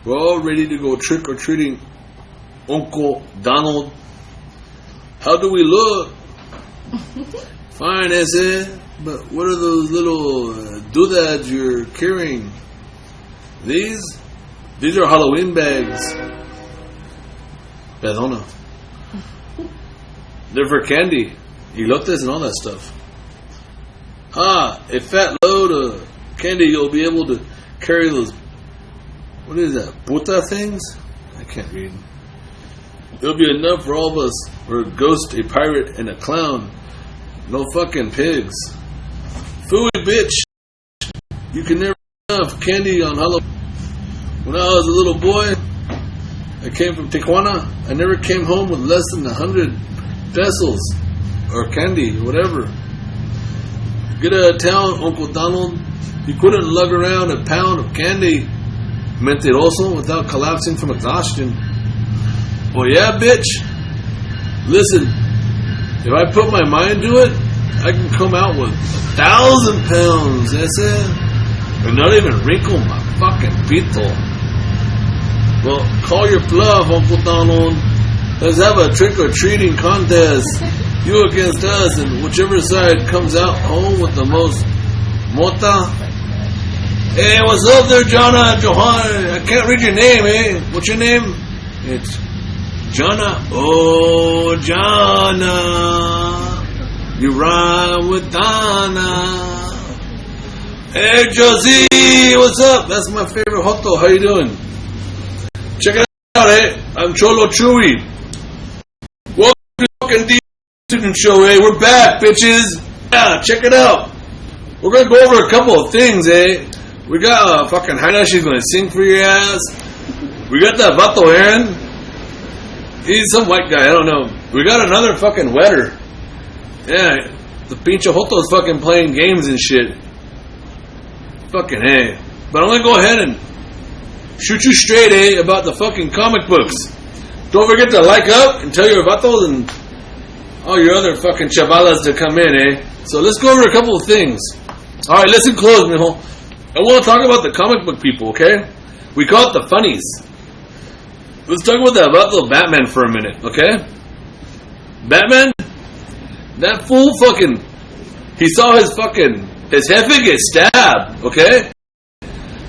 We're all ready to go trick or treating. Uncle Donald. How do we look? Fine, ese. But what are those little doodads you're carrying? These are Halloween bags. Perdona. They're for candy, elotes, and all that stuff. A fat load of candy. You'll be able to carry those. What is that? Puta things? I can't read. It'll be enough for all of us. We're a ghost, a pirate, and a clown. No fucking pigs. Fooey bitch. You can never have enough candy on Halloween. When I was a little boy, I came from Tijuana. I never came home with less than 100 pesos or candy, whatever. Get out of town, Uncle Donald. You couldn't lug around a pound of candy, mentiroso, without collapsing from exhaustion. Well, yeah, bitch. Listen, if I put my mind to it, I can come out with 1,000 pounds, that's it. And not even wrinkle my fucking pito. Well, call your bluff, Uncle Donald. Let's have a trick-or-treating contest. You against us, and whichever side comes out home with the most mota. Hey, what's up there, Jonna? Johan? I can't read your name, eh? What's your name? It's Jonna. Oh, Jonna. You rhyme with Donna. Hey, Josie, what's up? That's my favorite hoto. How you doing? Check it out, eh? I'm Cholo Chuey. Welcome to the fucking D show, eh? We're back, bitches. Yeah, check it out. We're gonna go over a couple of things, eh? We got fucking Hannah, she's gonna sing for your ass. We got that vato Aaron. He's some white guy, I don't know. We got another fucking wetter. Yeah, the pinche Joto's fucking playing games and shit. Fucking hey. But I'm gonna go ahead and shoot you straight, eh, about the fucking comic books. Don't forget to like up and tell your vatos and all your other fucking chavalas to come in, eh. So let's go over a couple of things. Alright, listen close, mijo. I want to talk about the comic book people, okay? We call it the funnies. Let's talk about that vato Batman for a minute, okay? Batman? That fool fucking, he saw his jefe get stabbed, okay?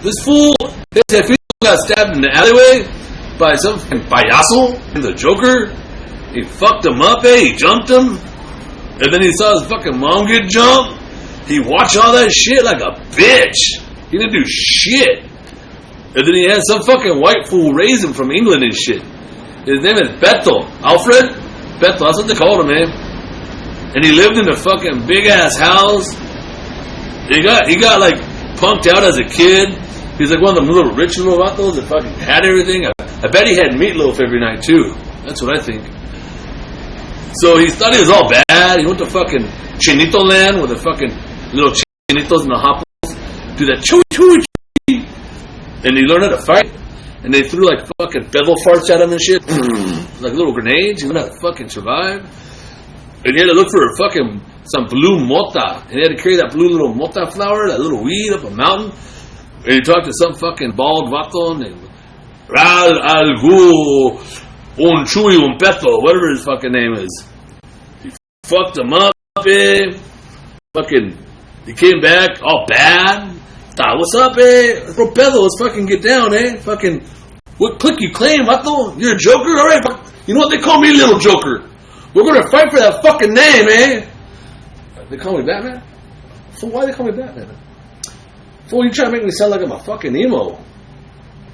This fool, his jefe got stabbed in the alleyway by some fucking payaso and the Joker. He fucked him up, eh? He jumped him. And then he saw his fucking mom get jumped. He watched all that shit like a bitch. He didn't do shit. And then he had some fucking white fool raise him from England and shit. His name is Beto. Alfred? Beto, that's what they called him, man. And he lived in a fucking big ass house. He got like punked out as a kid. He's like one of them little rich little vatos that fucking had everything. I bet he had meatloaf every night too. That's what I think. So he thought he was all bad. He went to fucking Chinito land with the fucking little chinitos in the hopples. Do that chewy chewy chewy. And he learned how to fight. And they threw like fucking bevel farts at him and shit. Like little grenades. He learned how to fucking survive. And he had to look for some blue mota. And he had to carry that blue little mota flower, that little weed up a mountain. And he talked to some fucking bald vato named Ral Algu Un Chuy Un Peto, whatever his fucking name is. He fucked him up, eh? Fucking, he came back all bad. What's up, eh? Bro, Pedo, let's fucking get down, eh? Fucking, what clique you claim, vato? You're a Joker? Alright, you know what? They call me Little Joker. We're gonna fight for that fucking name, eh? They call me Batman? Fool, why they call me Batman? Fool, you trying to make me sound like I'm a fucking emo.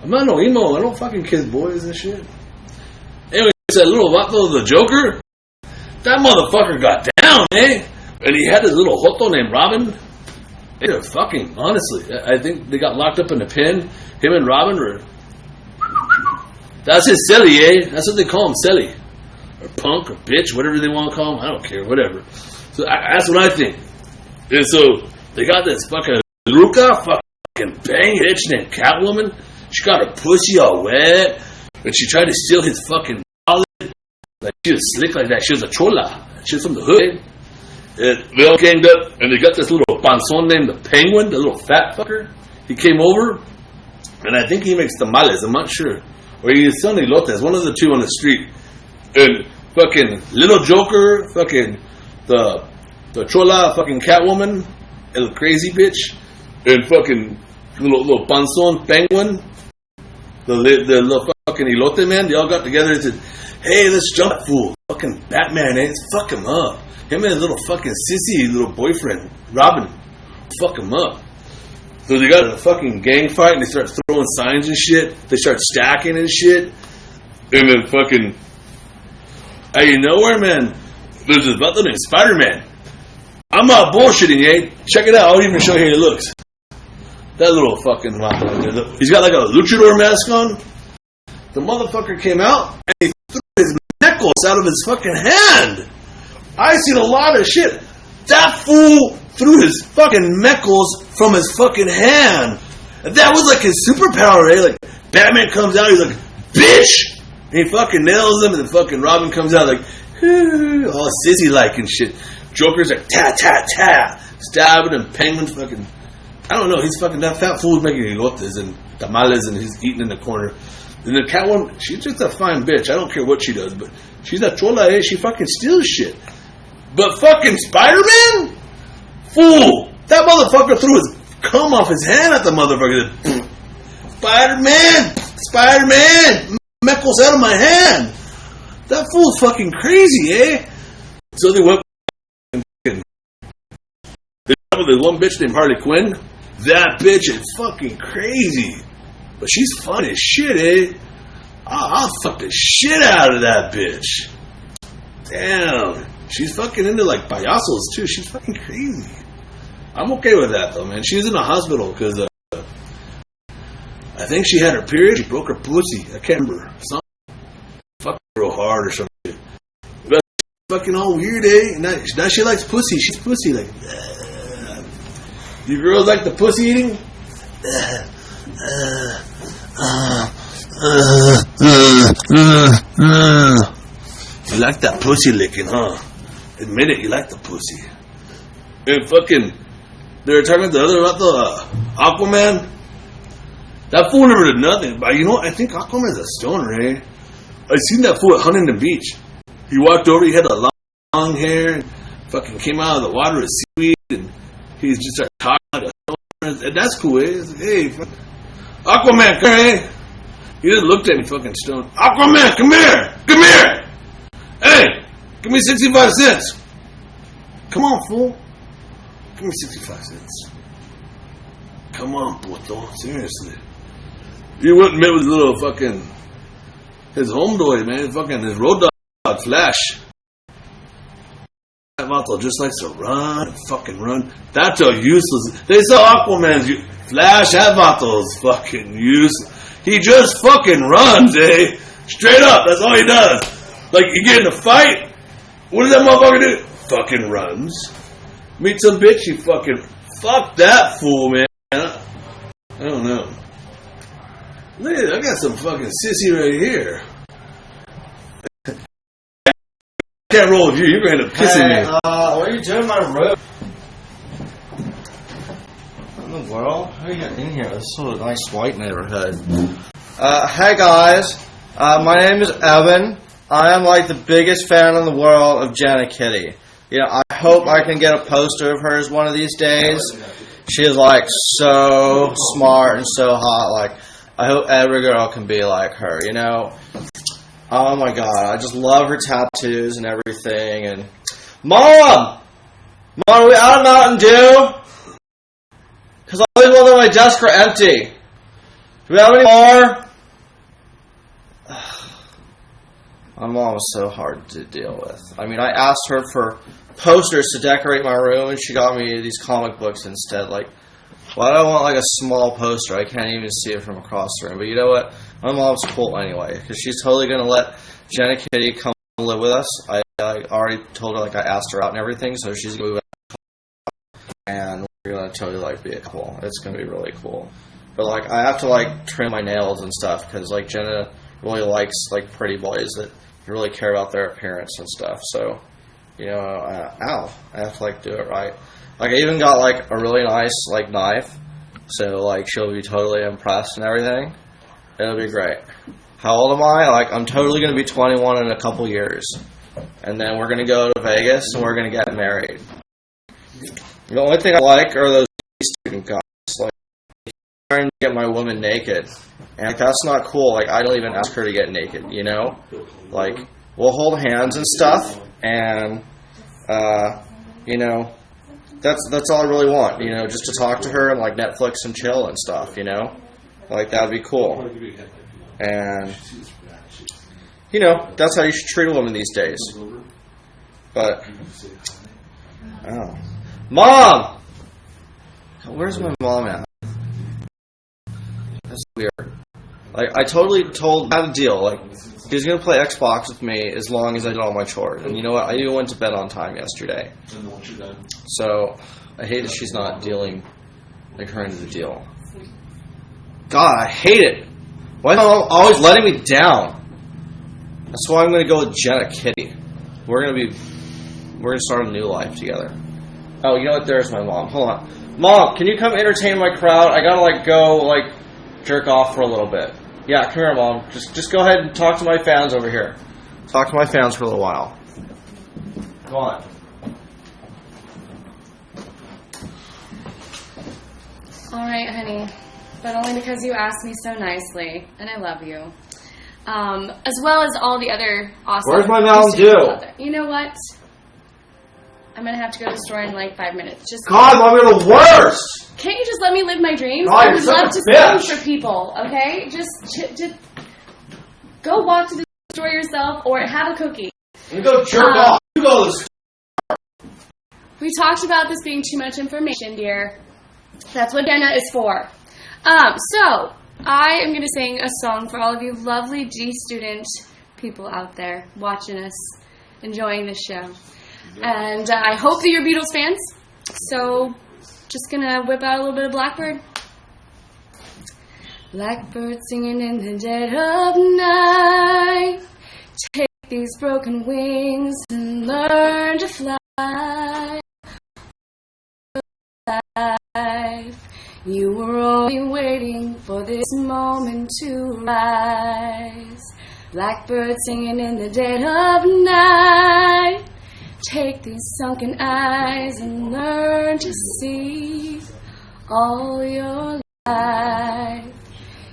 I'm not no emo. I don't fucking kiss boys and shit. Anyway, that little vato, the Joker, that motherfucker got down, eh? And he had this little joto named Robin. They're fucking, honestly, I think they got locked up in a pen. Him and Robin were... That's his celly, eh? That's what they call him, celly. Or punk, or bitch, whatever they want to call him. I don't care, whatever. So that's what I think. And so, they got this fucking Luca, fucking bang bitch named Catwoman. She got her pussy all wet. And she tried to steal his fucking wallet. Like, she was slick like that. She was a chola. She was from the hood. And they all ganged up, and they got this little panzón named the Penguin, the little fat fucker. He came over, And I think he makes tamales, I'm not sure. Or he's selling elotes, one of the two on the street. And fucking Little Joker, fucking the Chola fucking Catwoman, El Crazy Bitch, and fucking little Panzón Penguin, the little fucking elote man, they all got together and said, hey, let's jump that fool. Fucking Batman, let's fuck him up. Him and his little fucking sissy little boyfriend, Robin, fuck him up. So they got in a fucking gang fight and they start throwing signs and shit. They start stacking and shit. And then fucking, out of nowhere, man, there's this butler named Spider-Man. I'm not bullshitting, eh? Check it out. I'll even show you how he looks. That little fucking motherfucker. He's got like a luchador mask on. The motherfucker came out and he threw his knuckles out of his fucking hand. I seen a lot of shit. That fool threw his fucking knuckles from his fucking hand. And that was like his superpower, eh? Like, Batman comes out, he's like, bitch! And he fucking nails him, and then fucking Robin comes out like, all sissy-like and shit. Joker's like, ta-ta-ta, stabbing him, Penguin's fucking, I don't know, he's fucking, that fat fool's making elotes and tamales, and he's eating in the corner. And the Catwoman, she's just a fine bitch, I don't care what she does, but she's a chola, eh? She fucking steals shit. But fucking Spider-Man? Fool! That motherfucker threw his cum off his hand at the motherfucker. Spider-Man! Spider-Man! Meckles out of my hand! That fool's fucking crazy, eh? So they went and there's one bitch named Harley Quinn. That bitch is fucking crazy. But she's fun as shit, eh? I'll fuck the shit out of that bitch. Damn. She's fucking into like payasos too. She's fucking crazy. I'm okay with that though, man. She was in the hospital because I think she had her period. She broke her pussy. I can't remember. Something fucking real hard or something. But fucking all weird, eh? Now she likes pussy. She's pussy like. You girls like the pussy eating? You like that pussy licking, huh? Admit it, you like the pussy. And fucking, they were talking to the other about the Aquaman. That fool never did nothing. But you know what? I think Aquaman's a stoner, eh? I seen that fool at Huntington Beach. He walked over, he had a long hair, and fucking came out of the water with seaweed, and he's just started talking like a stoner. And that's cool, eh? It's like, hey, Aquaman, come here. He just looked at me fucking stoned. Aquaman, come here! Come here! Hey! Give me 65 cents. Come on, fool. Give me 65 cents. Come on, puto. Seriously. You went and met with little fucking, his homeboy, man. Fucking his road dog, Flash. That vato just likes to run and fucking run. That's a useless. They saw Aquaman's Flash. That vato's fucking useless. He just fucking runs, eh? Straight up. That's all he does. Like, you get in a fight. What does that motherfucker do? Fucking runs. Meet some bitch, you fucking... Fuck that fool, man. I don't know. Look at, I got some fucking sissy right here. I can't roll with you. You're going to end up kissing me. What are you doing in my room? What in the world? How are you getting in here? This is sort of a nice white neighborhood. Hey guys. My name is Evan. I am like the biggest fan in the world of Jenna Kitty. You know, I hope I can get a poster of hers one of these days. She is like so smart and so hot. Like, I hope every girl can be like her, you know? Oh my god, I just love her tattoos and everything. And Mom, are we out of Mountain Dew? Because all these ones on my desk are empty. Do we have any more? My mom was so hard to deal with. I mean, I asked her for posters to decorate my room, and she got me these comic books instead. Like, why do I want like a small poster? I can't even see it from across the room. But you know what? My mom's cool anyway, because she's totally going to let Jenna Kitty come live with us. I already told her, like, I asked her out and everything, so she's going to move out. And we're going to totally, like, be a couple. It's going to be really cool. But, like, I have to, like, trim my nails and stuff, because, like, Jenna really likes, like, pretty boys that really care about their appearance and stuff. So, you know, I have to, like, do it right. Like, I even got, like, a really nice, like, knife So, like, she'll be totally impressed and everything. It'll be great. How old am I? Like, I'm totally going to be 21 in a couple years. And then we're going to go to Vegas and we're going to get married. The only thing I like are those student guys. Like, trying to get my woman naked. And like, that's not cool. Like, I don't even ask her to get naked, you know? Like, we'll hold hands and stuff. And, you know, that's all I really want, you know, just to talk to her and, like, Netflix and chill and stuff, you know? Like, that'd be cool. And, you know, that's how you should treat a woman these days. But, oh. Mom! Where's my mom at? That's weird. Like, I totally had a deal. Like, he was going to play Xbox with me as long as I did all my chores. And you know what? I even went to bed on time yesterday. So, I hate that she's not dealing, like, her end of the deal. God, I hate it. Why are you always letting me down? That's why I'm going to go with Jenna Kitty. We're going to start a new life together. Oh, you know what? There's my mom. Hold on. Mom, can you come entertain my crowd? I got to, like, go, like, jerk off for a little bit. Yeah, come here, Mom. Just go ahead and talk to my fans over here. Talk to my fans for a little while. Go on. All right, honey. But only because you asked me so nicely, and I love you. As well as all the other awesome... Where's my Mountain Dew? You know what? I'm going to have to go to the store in like 5 minutes. Just God, Mom, you're the worst! Can't you just let me live my dreams? God, I would love to sing for people, okay? Just go walk to the store yourself or have a cookie. You go jerk off. You go to the store. We talked about this being too much information, dear. That's what Jenna is for. So, I am going to sing a song for all of you lovely G student people out there watching us, enjoying this show. And I hope that you're Beatles fans. So, just going to whip out a little bit of Blackbird. Blackbird singing in the dead of night. Take these broken wings and learn to fly. Life. You were only waiting for this moment to rise. Blackbird singing in the dead of night. Take these sunken eyes and learn to see all your life.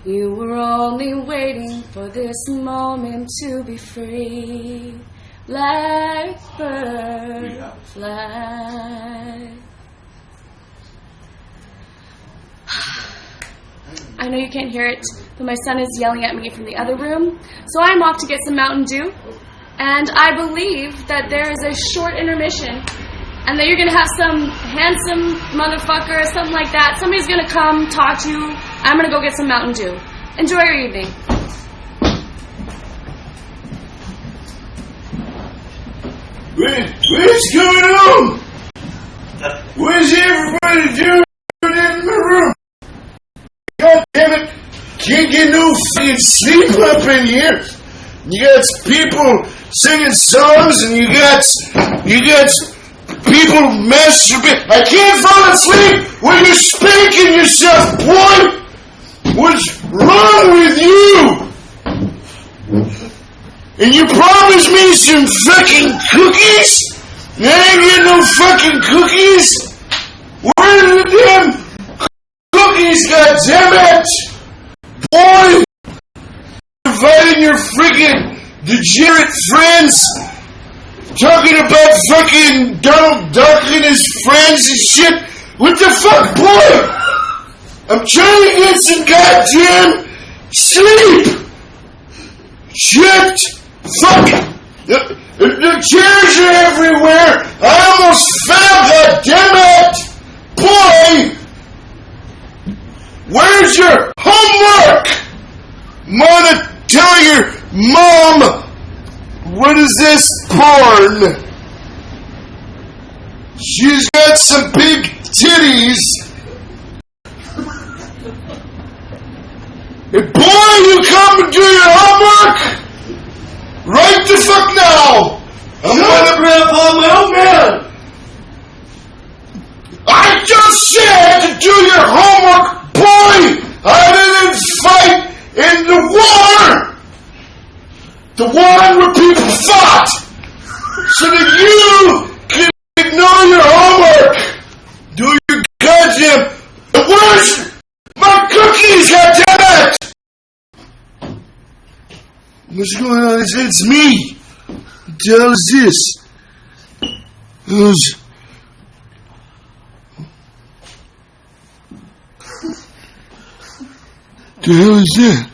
You were only waiting for this moment to be free. Blackbird fly. I know you can't hear it, but my son is yelling at me from the other room. So I'm off to get some Mountain Dew. And I believe that there is a short intermission. And that you're going to have some handsome motherfucker or something like that. Somebody's going to come talk to you. I'm going to go get some Mountain Dew. Enjoy your evening. What's going on? What's everybody doing in my room? God damn it, can't get no fucking sleep up in here. You got people singing songs and you got people masturbating. I can't fall asleep when you're spanking yourself, boy. What's wrong with you? And you promised me some fucking cookies? And I ain't getting no fucking cookies? Where are the damn cookies, goddammit? Boy! Inviting your freaking degenerate friends, talking about fucking Donald Duck and his friends and shit. What the fuck, boy? I'm trying to get some goddamn sleep. Shit. Fuck. The chairs are everywhere. I almost fell, goddammit. Boy. Where's your homework? I'm gonna tell your mom. What is this porn? She's got some big titties. Hey, boy, you come and do your homework? Right the fuck now. I'm gonna grandpa my old man. I just said to do your homework, The one where people fought! So that you can ignore your homework! Do your goddamn... Where's my cookies, goddammit? What's going on? It's me. What the hell is this? The hell is that?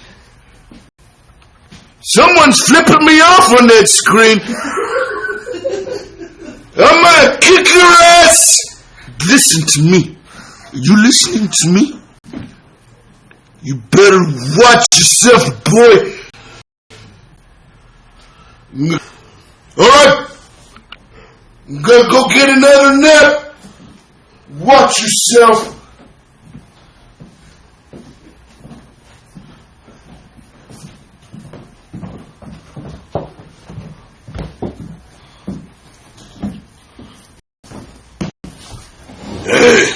Someone's flipping me off on that screen. I'm gonna kick your ass. Listen to me. Are you listening to me? You better watch yourself, boy. Alright. I'm gonna go get another nap. Watch yourself. Hey,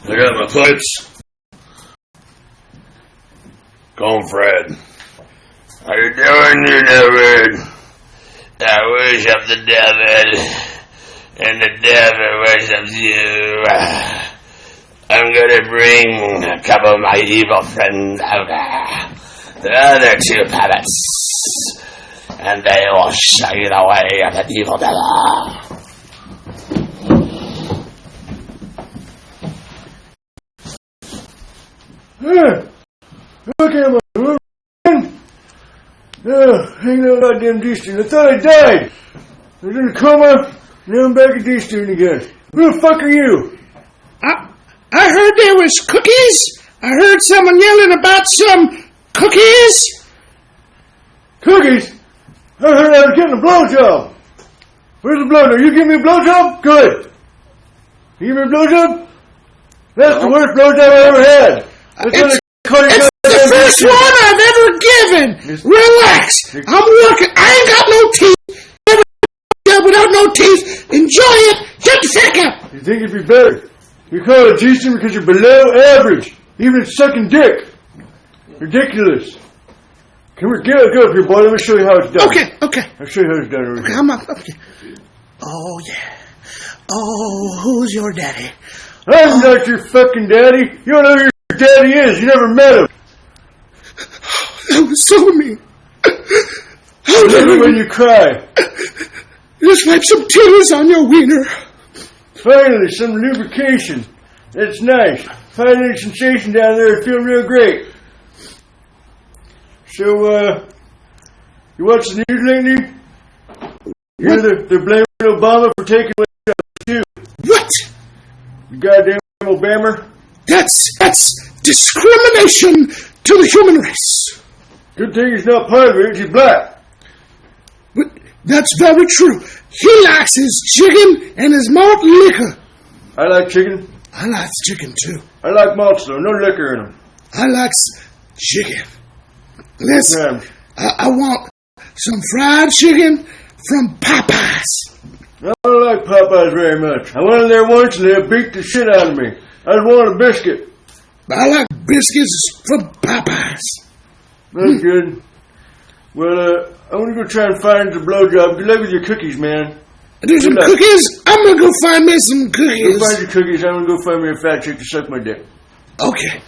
I got my pipes. Going, Fred. How you doing, you David? I worship the devil, and the devil worships you. I'm gonna bring a couple of my evil friends over. The other two puppets, and they will show you the way of the evil devil. Look at my hanging out goddamn D-Student. I thought I died. I was in a coma, now I'm back at D-Student again. Who the fuck are you? I heard there was cookies. I heard someone yelling about some cookies. Cookies? I heard I was getting a blowjob. Where's the blowjob? You give me a blowjob? Good. You give me a blowjob? That's the worst blowjob I ever had. It's the first one I've ever given. Relax. I'm working. I ain't got no teeth. Never without no teeth. Enjoy it. Get the fuck up. You think it'd be better? You call it G-Student because you're below average. Even sucking dick. Ridiculous. Come here, get up here, boy. Let me show you how it's done. Okay. I'll show you how it's done over here. I'm up. Okay. Oh, yeah. Oh, who's your daddy? I'm not your fucking daddy. You don't know who your daddy is. You never met him. That was so mean. How did when you cry. Just wipe some tears on your wiener. Finally, some lubrication. That's nice. Finally, sensation down there. I feel real great. So, you watch the news lately? You hear they're blaming Obama for taking away jobs, too. What? You goddamn Obama. That's discrimination to the human race. Good thing he's not part of it. He's black. But that's very true. He likes his chicken and his malt liquor. I like chicken. I like chicken too. I like malts though. No liquor in them. I like chicken. Listen, I want some fried chicken from Popeyes. I don't like Popeyes very much. I went in there once and they beat the shit out of me. I just wanted a biscuit. But I like biscuits from Popeyes. That's good. Well, I'm going to go try and find the blowjob. Good luck with your cookies, man. Do some cookies? I'm going to go find me some cookies. Go find your cookies. I'm going to go find me a fat chick to suck my dick. Okay.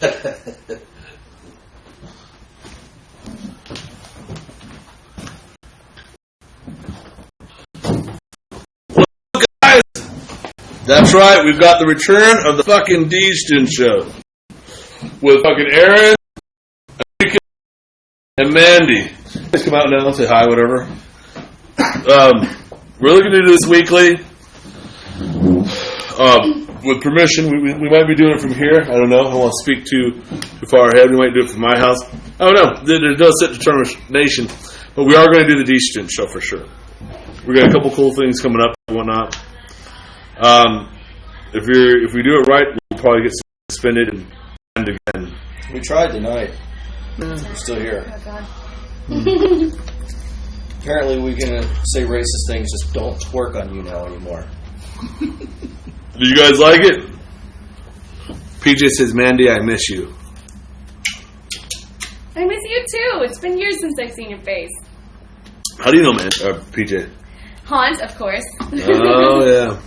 That's right, we've got the return of the fucking D-Student show. With fucking Aaron, and Mandi. Let's come out now, say hi, whatever. We're looking to do this weekly. With permission, we might be doing it from here. I don't know. I don't want to speak too far ahead. We might do it from my house. I don't know. There's no set determination. But we are going to do the D-Student show for sure. We got a couple cool things coming up and whatnot. If we do it right, we'll probably get suspended and again. We tried tonight. We're still here. Oh, God. Apparently we can say racist things, just don't twerk on you now anymore. Do you guys like it? PJ says, Mandi, I miss you. I miss you too. It's been years since I've seen your face. How do you know, man? PJ. Hans, of course. Oh, yeah.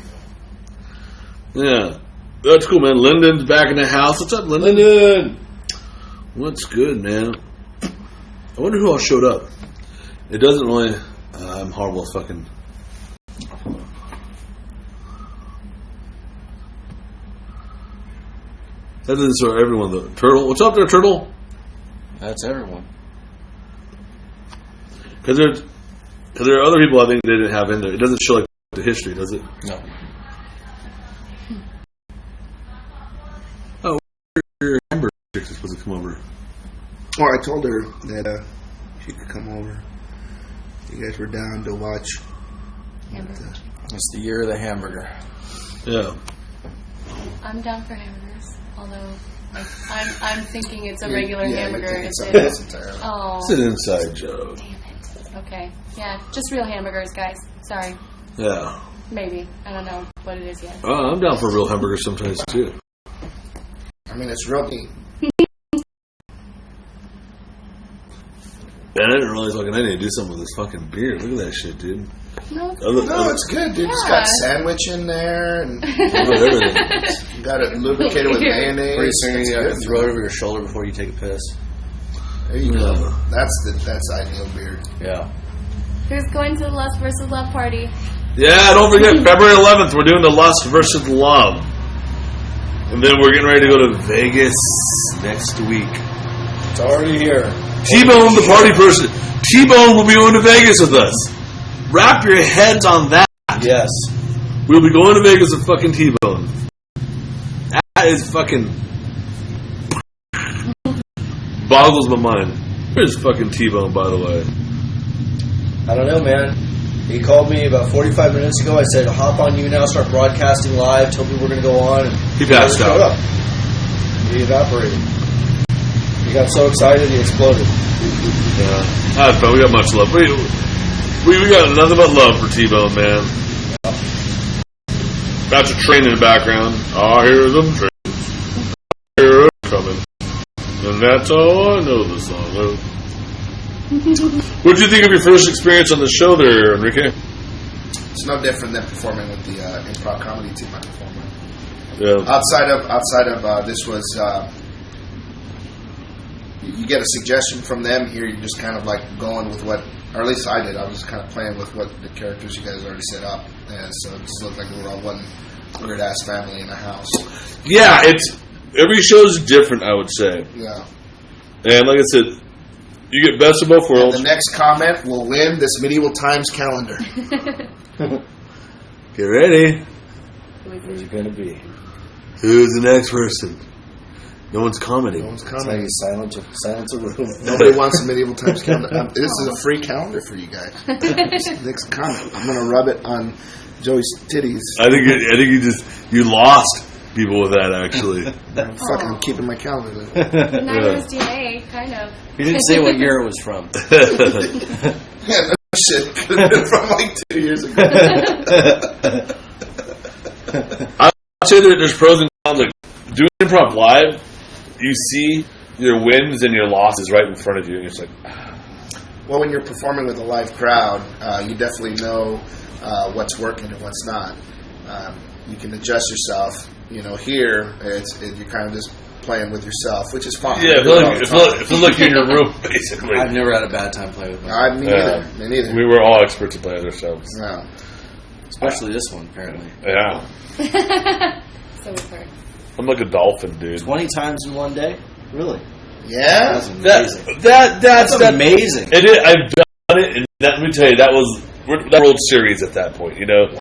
Yeah. That's cool, man. Lyndon's back in the house. What's up, Lyndon? What's good, man? I wonder who all showed up. It doesn't really... I'm horrible at fucking... That doesn't show everyone, though. Turtle? What's up there, Turtle? That's everyone. Because there are other people I think they didn't have in there. It doesn't show like the history, does it? No. Oh, your hamburger chick is supposed to come over. Oh, I told her that she could come over. You guys were down to watch. It's the year of the hamburger. Yeah. I'm down for hamburgers, although I'm thinking it's a regular hamburger. It's an inside joke. Damn it. Okay. Yeah, just real hamburgers, guys. Sorry. Yeah. Maybe. I don't know what it is yet. I'm down for real hamburgers sometimes, too. I mean, it's real neat. Man, I didn't realize I need to do something with this fucking beer. Look at that shit, dude. No, it's good, dude. It's got sandwich in there and Everything. got it lubricated with mayonnaise. Pretty soon you have to throw it over your shoulder before you take a piss. There you go. That's ideal beer. Yeah. Who's going to the Lust versus Love party? Yeah, don't forget, February 11th, we're doing the Lust versus Love. And then we're getting ready to go to Vegas next week. It's already here. T-Bone, the party person. T-Bone will be going to Vegas with us. Wrap your heads on that. Yes. We'll be going to Vegas with fucking T-Bone. That is fucking... boggles my mind. Where's fucking T-Bone, by the way? I don't know, man. He called me about 45 minutes ago. I said, hop on you now, start broadcasting live. Told me we're going to go on. And He passed out. up. He evaporated. He got so excited, he exploded. Yeah. That's fun. We got much love. We got nothing but love for T-Bone, man. That's a train in the background. I hear them trains. I hear them coming. And that's all I know the song of. What did you think of your first experience on the show there, Enrique? It's no different than performing with the improv comedy team I perform with. Yeah. Outside of this was, you get a suggestion from them. Here you're just kind of like going with what, or at least I did. I was kind of playing with what the characters you guys already set up, and so it just looked like we were all one weird ass family in a house. Yeah, every show's different, I would say. Yeah. And like I said, you get best of both worlds. And the next comment will win this Medieval Times calendar. Get ready. Who's it going to be? Who's the next person? No one's commenting. No one's That's how commenting. you silence a room. Nobody wants a Medieval Times calendar. This is a free calendar for you guys. Next comment. I'm going to rub it on Joey's titties. I think you lost people with that, actually. I'm keeping my calendar. Neither is DNA, kind of. He didn't say what year it was from. Yeah, no shit. Could have been from like 2 years ago. I'd say that there's pros and cons. Like, doing improv live, you see your wins and your losses right in front of you, and it's like... Well, when you're performing with a live crowd, you definitely know what's working and what's not. You can adjust yourself. You know, here, you're kind of just playing with yourself, which is fine. Yeah, it feels like you're in your room, basically. I've never had a bad time playing with Me myself. neither. Me neither. We were all experts at playing ourselves. No. Especially this one, apparently. Yeah. So we've heard. I'm like a dolphin, dude. 20 times in one day? Really? Yeah? That's amazing. That's amazing. It is, I've done it, and let me tell you, that was the World Series at that point, you know?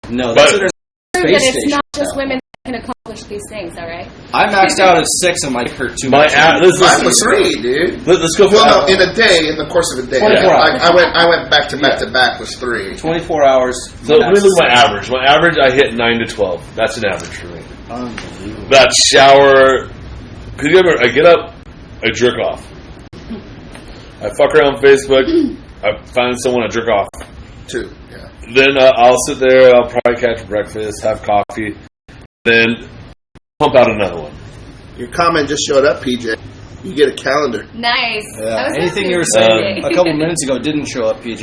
No, that's That space it's station. not just women that can accomplish these things, all right? I maxed out at 6 and my hurt too much. Mine was 3, dude. Let's go for Well, no, in the course of a day. 24 hours. I went back to back to back was 3. 24 hours. So let me look at my average. My average, I hit 9 to 12. That's an average for me. Unbelievable. That shower, because I get up, I jerk off. I fuck around Facebook, I find someone I jerk off. 2, yeah. Then I'll sit there, I'll probably catch breakfast, have coffee, then pump out another one. Your comment just showed up, PJ. You get a calendar. Nice. Yeah. I was Anything happy you were with saying Sunday. a couple minutes ago didn't show up, PJ.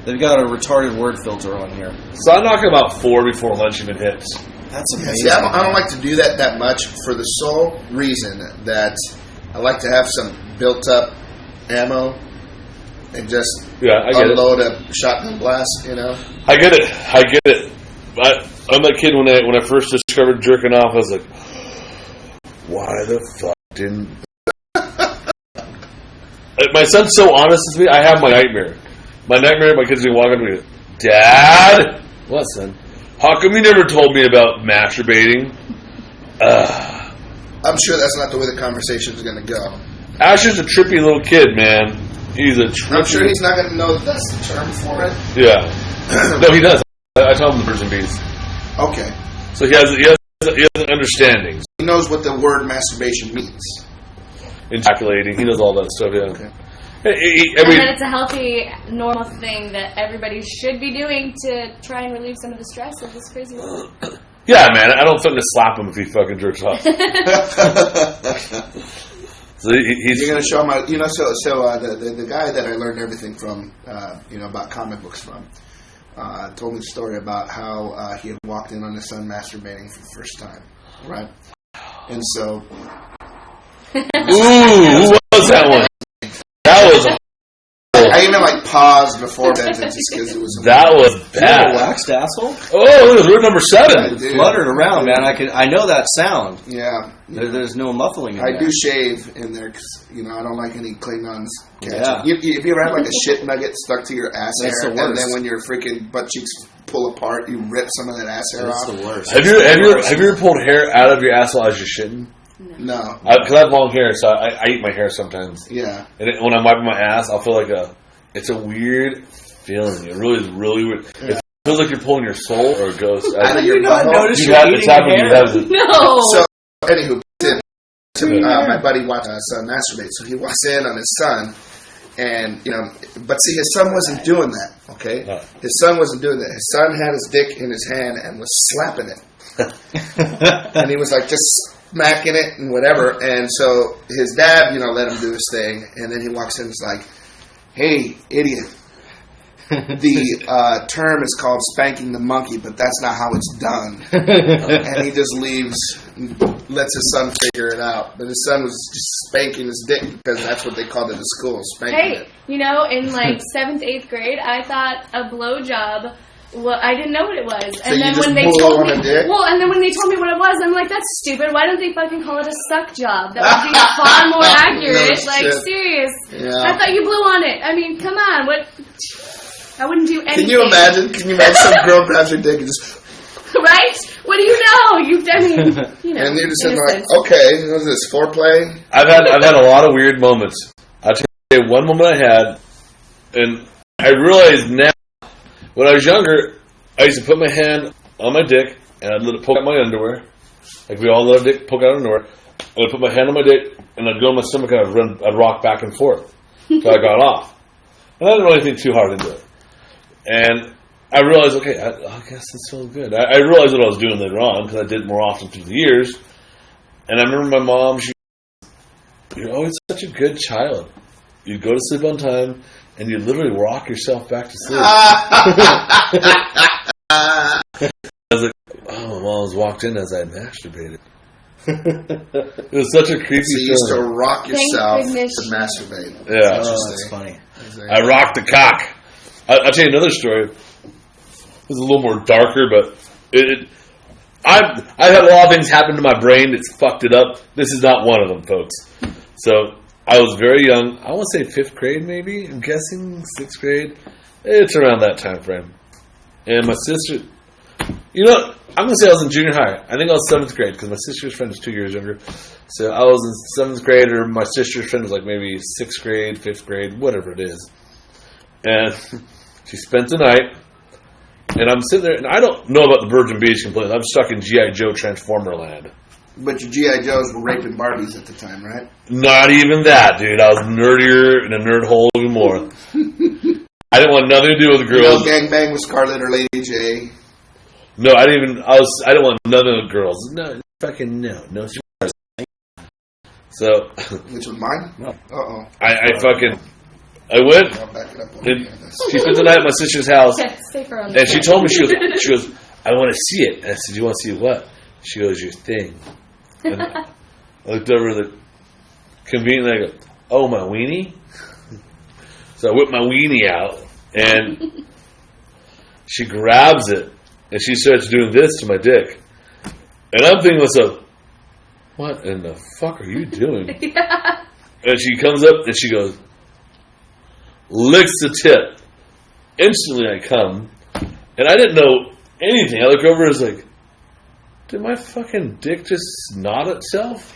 They've got a retarded word filter on here. So I'm knocking about 4 before lunch even hits. That's amazing. See, I don't like to do that much for the sole reason that I like to have some built-up ammo and just unload a shotgun blast, you know? I get it. I'm that kid when I first discovered jerking off, I was like, why the fuck didn't... My son's so honest with me, I have my nightmare. My kids will walk up to me, Dad? What, son? How come you never told me about masturbating? I'm sure that's not the way the conversation is going to go. Asher's a trippy little kid, man. He's a trippy... I'm sure he's not going to know that that's the term for it. Yeah. No, he does. I tell him the birds and bees. Okay. So he has an understanding. He knows what the word masturbation means. Ejaculating. He knows all that stuff, yeah. Okay. And that it's a healthy, normal thing that everybody should be doing to try and relieve some of the stress of this crazy world. Yeah, man. I don't threaten to slap him if he fucking jerks off. So he's... You're going to show him, the guy that I learned everything from, about comic books from, told me the story about how he had walked in on his son masturbating for the first time, right? And so... Ooh, who was that one? That was a... I even paused before that just because it was... That was bad. You waxed asshole? Oh, it was root number 7. It fluttered around, man. I know that sound. Yeah. There's no muffling in I there. do shave in there because, I don't like any Klingons catching. Yeah. If you ever had a shit nugget stuck to your ass That's hair, the worst. and then when your freaking butt cheeks pull apart, you rip some of that ass hair That's off. the worst. Have you ever pulled hair out of your asshole as you're shitting? No. Because I have long hair, so I eat my hair sometimes. Yeah. And when I'm wiping my ass, I'll feel like it's a weird feeling. It really is really weird. Yeah. It feels like you're pulling your soul or a ghost out of your your butt. notice You you're have to eating tap when hair? you have it. No! So, anywho, my buddy watched his son masturbate, so he walks in on his son, and, but see, his son wasn't doing that, okay? No. His son wasn't doing that. His son had his dick in his hand and was slapping it. And he was just smacking it and whatever, and so his dad, let him do his thing, and then he walks in and is like, hey, idiot. The term is called spanking the monkey, but that's not how it's done. And he just leaves, lets his son figure it out. But his son was just spanking his dick because that's what they called it at school, spanking it. In 7th, 8th grade, I thought a blowjob. Well, I didn't know what it was, So and you then just when they blow told on a dick? and then when they told me what it was, I'm like, that's stupid. Why don't they fucking call it a suck job? That would be far more accurate. No shit. Serious. Yeah. I thought you blew on it. I mean, come on, what? I wouldn't do anything. Can you imagine some girl grabs your dick and just... Right? What do you know? And you're just sitting like, okay, what is this, foreplay? I've had a lot of weird moments. I'll tell you one moment I had, and I realize now, when I was younger, I used to put my hand on my dick, and I'd let it poke out my underwear. Like we all let our dick poke out our underwear. I'd put my hand on my dick, and I'd go on my stomach, and I'd rock back and forth. So I got off. And I didn't really think too hard into it. And I realized, okay, I guess this feels good. I realized what I was doing later on, because I did it more often through the years. And I remember my mom, you're always such a good child. You'd go to sleep on time, and you'd literally rock yourself back to sleep. I was like, oh, my mom was walked in as I masturbated. It was such a creepy So you used to feeling. rock yourself goodness. to masturbate. Yeah. That's funny. I rocked the cock. I'll tell you another story. It was a little more darker, but I've had a lot of things happen to my brain that's fucked it up. This is not one of them, folks. So I was very young. I want to say 5th grade, maybe. I'm guessing 6th grade. It's around that time frame. And my sister, I'm going to say I was in junior high. I think I was 7th grade because my sister's friend is 2 years younger. So I was in 7th grade, or my sister's friend was like maybe 6th grade, 5th grade, whatever it is. And she spent the night, and I'm sitting there, and I don't know about the Virgin Beach completely. I'm stuck in G.I. Joe Transformer land. But your G.I. Joes were raping Barbies at the time, right? Not even that, dude. I was nerdier in a nerd hole even more. I didn't want nothing to do with the girls. Gangbang with Scarlett or Lady J. No, I didn't want nothing with girls. No, fucking no. No. So, Which was mine? No. Uh-oh. I went, I'll back it up. and she spent the night at my sister's house, Yeah, safer on and she told me, she goes, I want to see it. And I said, you want to see what? She goes, your thing. And I looked over the convenient, and I go, oh, my weenie? So I whipped my weenie out, and she grabs it, and she starts doing this to my dick. And I'm thinking to myself, what in the fuck are you doing? Yeah. And she comes up, and she goes, licks the tip. Instantly I come, and I didn't know anything. I look over and was like, did my fucking dick just snot itself?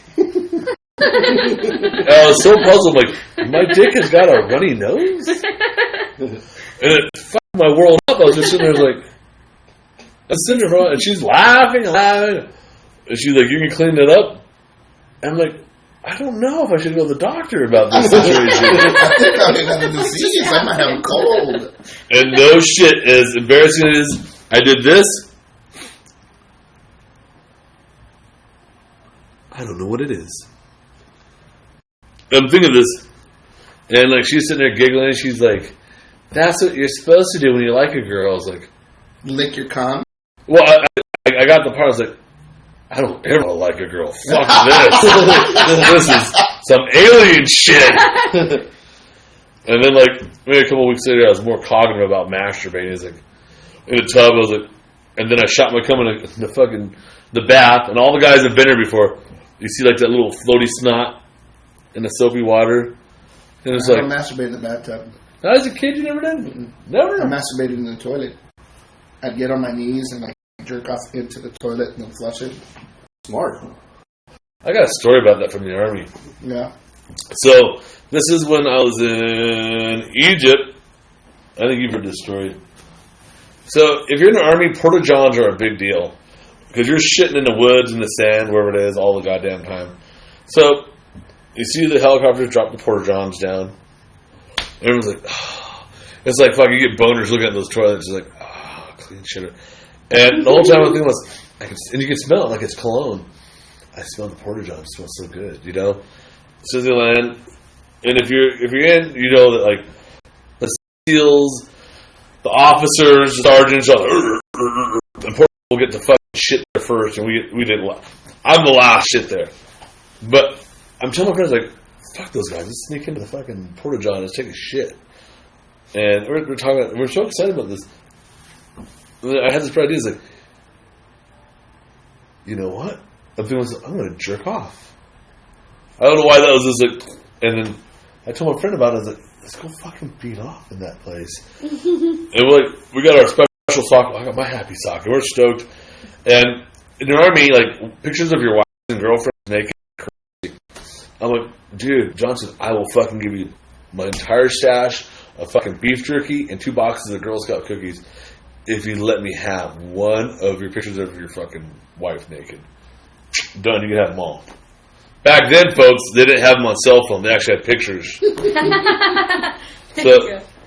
I was so puzzled, like, my dick has got a runny nose? And it fucked my world up. I was just sitting there like, I'm sitting there, and she's laughing and laughing. And she's like, you can clean it up? And I'm like, I don't know if I should go to the doctor about this situation. I think I might have a disease. I might have a cold. And no shit, as embarrassing as it is, I did this. I don't know what it is. I'm thinking of this, and like she's sitting there giggling, and she's like, that's what you're supposed to do when you like a girl. I was like, Lick your cum. well, I got the part, I was like, I don't ever like a girl. Fuck this. This is some alien shit. And then, like, maybe a couple weeks later, I was more cognitive about masturbating. It's like, in a tub, I was like, and then I shot my cum in the bath, and all the guys have been here before. You see, like, that little floaty snot in the soapy water. And it's I like, don't masturbate in the bathtub. as a kid, you never did? Mm-mm. Never? I masturbated in the toilet. I'd get on my knees and like jerk off into the toilet and then flush it. Smart. I got a story about that from the Army. Yeah. So, this is when I was in Egypt. I think you've heard this story. So, if you're in the Army, porta-johns are a big deal. Because you're shitting in the woods, in the sand, wherever it is, all the goddamn time. So, you see the helicopters drop the porta-johns down. Everyone's like, oh. It's like fucking you get boners looking at those toilets. It's like, oh, clean shit. And the whole time I was thinking, and you can smell it like it's cologne. I smell the porta-john. It smells so good, you know? So they land, and if you're in, you know that like the SEALs, the officers, the sergeants, and poor people get the fucking shit there first, and we didn't. I'm the last shit there, but I'm telling my friends like, fuck those guys, let's sneak into the fucking porta-john and take a shit. And we're talking about, we're so excited about this. I had this idea, it's like, you know what? I'm going to jerk off. I don't know why that was just like, and then I told my friend about it. I was like, let's go fucking beat off in that place. And we got our special sock. I got my happy sock, and we're stoked. And in the Army, like pictures of your wife and girlfriend naked, crazy. I'm like, dude, Johnson, I will fucking give you my entire stash of fucking beef jerky and 2 boxes of Girl Scout cookies if you let me have one of your pictures of your fucking wife naked. Done. You can have them all. Back then, folks, they didn't have them on cell phone. They actually had pictures.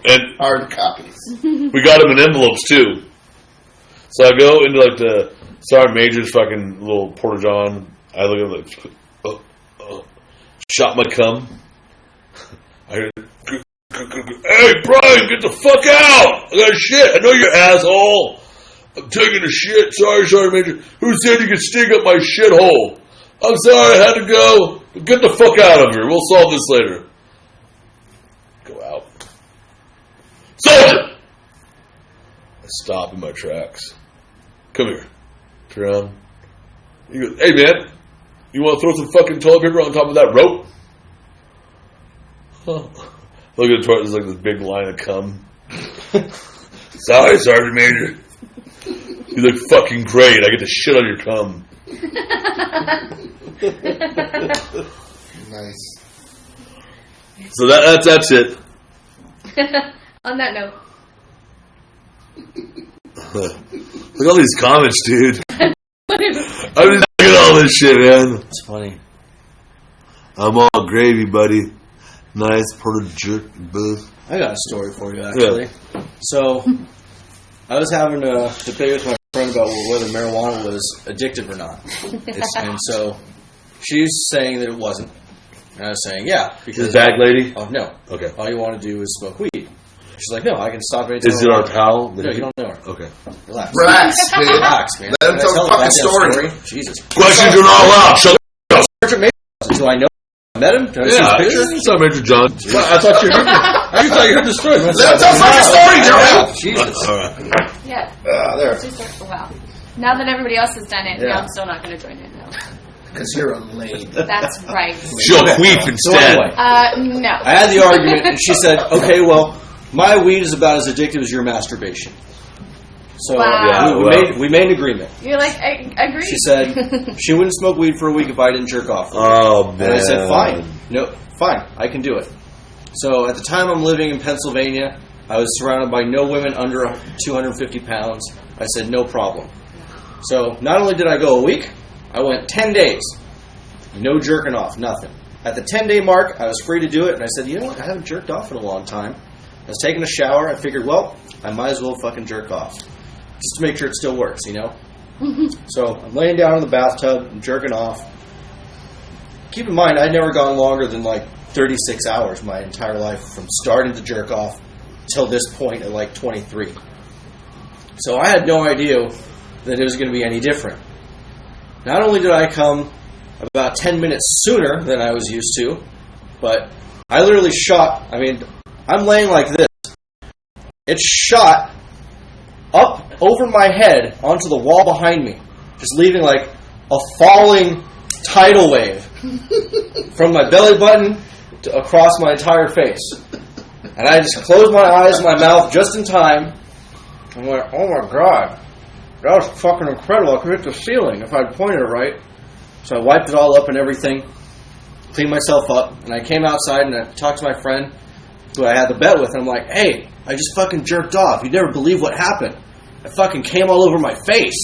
And Hard copies. we got them in envelopes, too. So I go into, like, the Sergeant Major's fucking little porta-john. I look at it like, shot my cum. I hear, hey, Brian, get the fuck out! I got shit. I know you asshole. I'm taking a shit. Sorry, Sergeant Major. Who said you could stink up my shithole? I'm sorry, I had to go. Get the fuck out of here. We'll solve this later. Go out. Soldier! I stop in my tracks. Come here. Turn around. He goes, hey man, you want to throw some fucking toilet paper on top of that rope? Huh. Look at the toilet, there's like this big line of cum. Sorry, Sergeant Major. You look fucking great. I get to shit on your cum. Nice. So that's it. On that note. Look at all these comments, dude. I'm just looking at all this shit, man. It's funny. I'm all gravy, buddy. Nice porta jerk booth. I got a story for you, actually. Yeah. So, I was having a debate with my friend about whether marijuana was addictive or not. And so, she's saying that it wasn't. And I was saying, yeah. Because This bag lady? Oh, no. Okay. All you want to do is smoke weed. She's like, no, I can stop anytime. Is it our pal? No, you don't know her. Okay. Relax. Relax, man. Relax, man. Let him Can I tell the the fucking goddamn story. Jesus. Questions are not allowed. Shut Do I know? I met him? Can I see Yeah, his picture? what's up, Major John? Well, I thought you heard. I thought you heard the story. Let him tell the fucking story, Joey. Jesus. All right. Yeah. There. Wow. Now that everybody else has done it, Yeah. I'm still not going to join in, though. Because you're a lady. That's right. She'll queef So instead. anyway, No. I had the argument, and she said, okay, well, my weed is about as addictive as your masturbation. So Wow. we made an agreement. You're like, I agree. She said she wouldn't smoke weed for a week if I didn't jerk off. Oh, man. And I said, fine. No, fine. I can do it. So at the time I'm living in Pennsylvania, I was surrounded by no women under 250 pounds. I said, no problem. So not only did I go a week, I went 10 days. No jerking off, nothing. At the 10-day mark, I was free to do it, and I said, you know what? I haven't jerked off in a long time. I was taking a shower. I figured, well, I might as well fucking jerk off. Just to make sure it still works, you know? So I'm laying down in the bathtub, I'm jerking off. Keep in mind, I'd never gone longer than like 36 hours my entire life from starting to jerk off till this point at like 23. So I had no idea that it was going to be any different. Not only did I come about 10 minutes sooner than I was used to, but I literally shot, I'm laying like this. It shot up over my head onto the wall behind me, just leaving like a falling tidal wave from my belly button to across my entire face. And I just closed my eyes and my mouth just in time. I'm like, oh my God, that was fucking incredible. I could hit the ceiling if I'd pointed it right. So I wiped it all up and everything, cleaned myself up, and I came outside and I talked to my friend who I had the bet with, and I'm like, hey, I just fucking jerked off. You'd never believe what happened. I fucking came all over my face.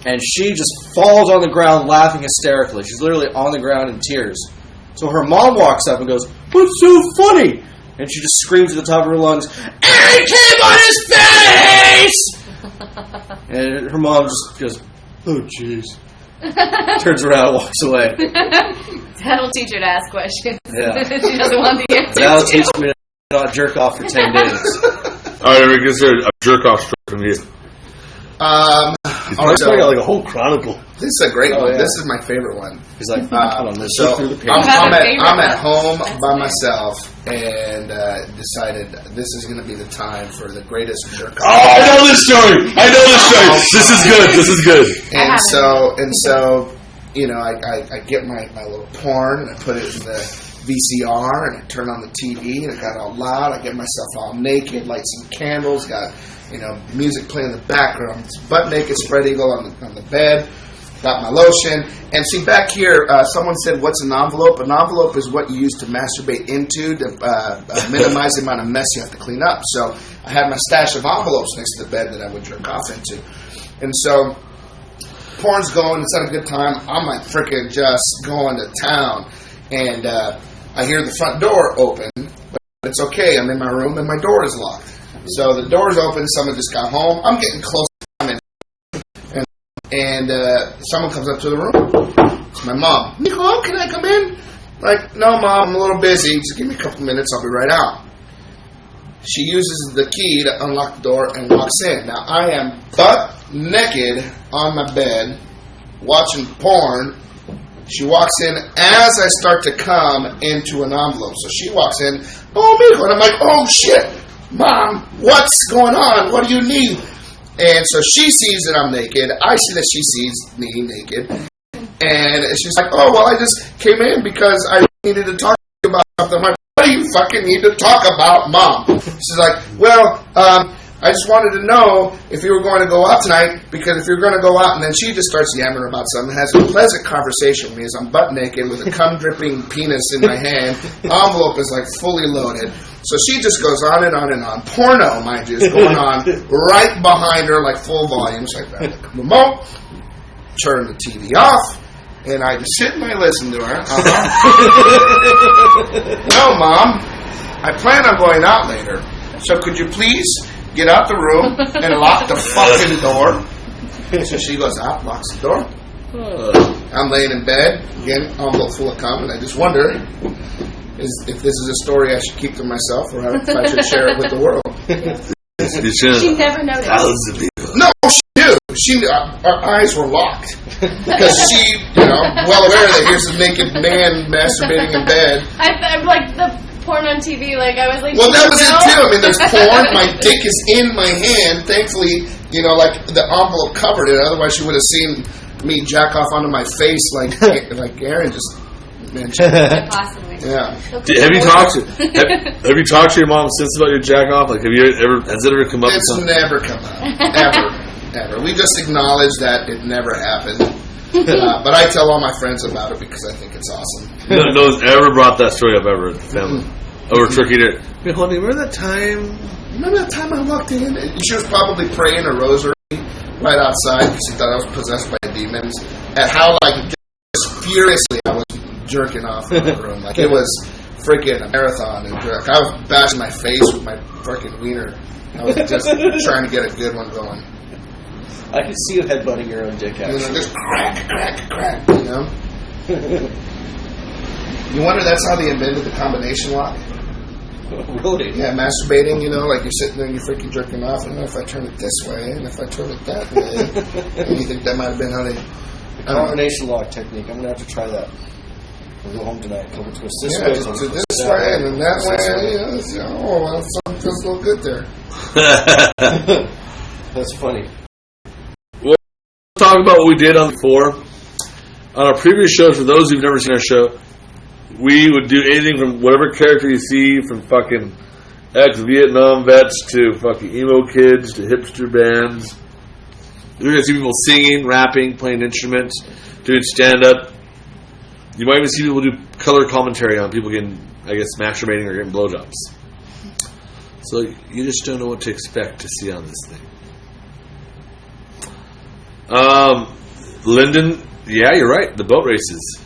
And she just falls on the ground laughing hysterically. She's literally on the ground in tears. So her mom walks up and goes, what's so funny? And she just screams at the top of her lungs, Aaron came on his face! And her mom just goes, oh jeez. Turns around and walks away. That'll teach her to ask questions. Yeah. She doesn't want the answer. That'll teach me to not jerk off for 10 days. All right, we consider a jerk off story from you. All right, so got like a whole chronicle. this is a great Oh, one. yeah. This is my favorite one. He's like, hold on, let's So go through the page. I'm at home That's by nice. myself and decided this is going to be the time for the greatest jerk Oh, I know this story. This is good. This is good. And so, you know, I get my little porn and I put it in the VCR and I turn on the TV and it got all loud. I get myself all naked, light some candles, got, you know, music playing in the background. It's butt naked, spread eagle on the bed. Got my lotion. And see, back here, someone said, what's an envelope? An envelope is what you use to masturbate into to minimize the amount of mess you have to clean up. So I had my stash of envelopes next to the bed that I would jerk off into. And so porn's going, it's at a good time. I'm like freaking just going to town. And I hear the front door open, but it's okay. I'm in my room and my door is locked. So the door's open, someone just got home. I'm getting close to time and someone comes up to the room. It's my mom. Nicole, can I come in? Like, no, Mom, I'm a little busy. Just give me a couple minutes. I'll be right out. She uses the key to unlock the door and walks in. Now, I am butt naked on my bed watching porn. She walks in as I start to come into an envelope. So she walks in, oh, Miko. And I'm like, oh, shit. Mom, what's going on? What do you need? And so she sees that I'm naked. I see that she sees me naked. And she's like, oh, well, I just came in because I needed to talk to you about something. I'm like, what do you fucking need to talk about, Mom? She's like, well, I just wanted to know if you were going to go out tonight, because if you're going to go out, and then she just starts yammering about something, has a pleasant conversation with me as I'm butt naked with a cum-dripping penis in my hand. Envelope is like fully loaded. So she just goes on and on and on. Porno, mind you, is going on right behind her, like full volume. She's like, remote, turn the TV off, and I just sit and I listen to her. No, Mom, I plan on going out later. So could you please get out the room and lock the fucking door? So she goes out, locks the door. I'm laying in bed, again, envelope full of cum, and I just wonder if this is a story I should keep to myself or if I should share it with the world. She never noticed. No, she knew. Our eyes were locked because she, well aware that here's a naked man masturbating in bed. I'm like the porn on TV. Like I was like, well, that was it too. I mean, there's porn. My dick is in my hand. Thankfully, like the envelope covered it. Otherwise, she would have seen me jack off onto my face like Aaron just mentioned. Possibly. Yeah. Have you talked to your mom since about your jack off? Like, has it ever come up? It's never come up. Ever. We just acknowledge that it never happened. But I tell all my friends about it because I think it's awesome. No one's ever brought that story up ever in the family. Over turkey dinner. Hey, honey, remember that time? Remember that time I walked in? And she was probably praying a rosary right outside because she thought I was possessed by demons. At how, just furiously I was jerking off in the room. Like, it was freaking a marathon. And I was bashing my face with my fucking wiener. I was just trying to get a good one going. I could see you headbutting your own dick, actually. Just crack, You wonder that's how they invented the combination lock? Really? Yeah, masturbating, like you're sitting there and you're freaking jerking off, and if I turn it this way, and if I turn it that way, and you think that might have been how they... The combination lock technique, I'm going to have to try that. We'll go home tonight. Go this way. Just to this way, and then that way, something feels a little good there. That's funny. Well, let's talk about what we did on our previous shows. For those who've never seen our show, we would do anything from whatever character you see, from fucking ex-Vietnam vets to fucking emo kids to hipster bands. You're going to see people singing, rapping, playing instruments, doing stand-up. You might even see people do color commentary on people getting, masturbating or getting blowjobs. So you just don't know what to expect to see on this thing. Lyndon, yeah, you're right. The boat races.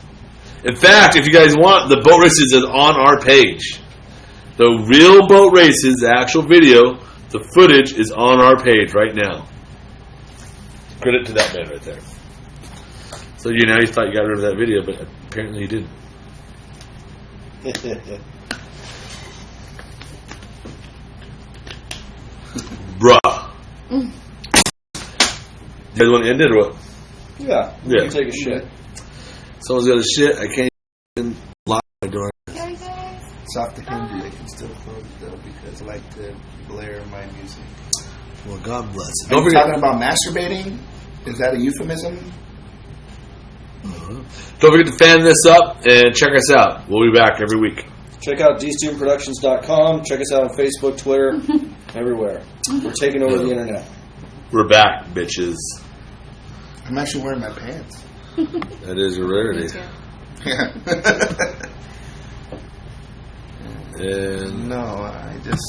In fact, if you guys want, the boat races is on our page. The real boat races, the actual video, the footage is on our page right now. Credit to that man right there. So you thought you got rid of that video, but apparently you didn't. Bruh. You guys want to end it or what? Yeah. You can take a shit. Someone's got a shit. I can't even lock my door. It's off the Hindi. I can still close it though because I like to blare my music. Well, God bless it. Are you talking about masturbating? Is that a euphemism? Don't forget to fan this up and check us out. We'll be back every week. Check out dstoonproductions.com. Check us out on Facebook, Twitter, everywhere. We're taking over the internet. We're back, bitches. I'm actually wearing my pants. That is a rarity. Yeah. And no, I just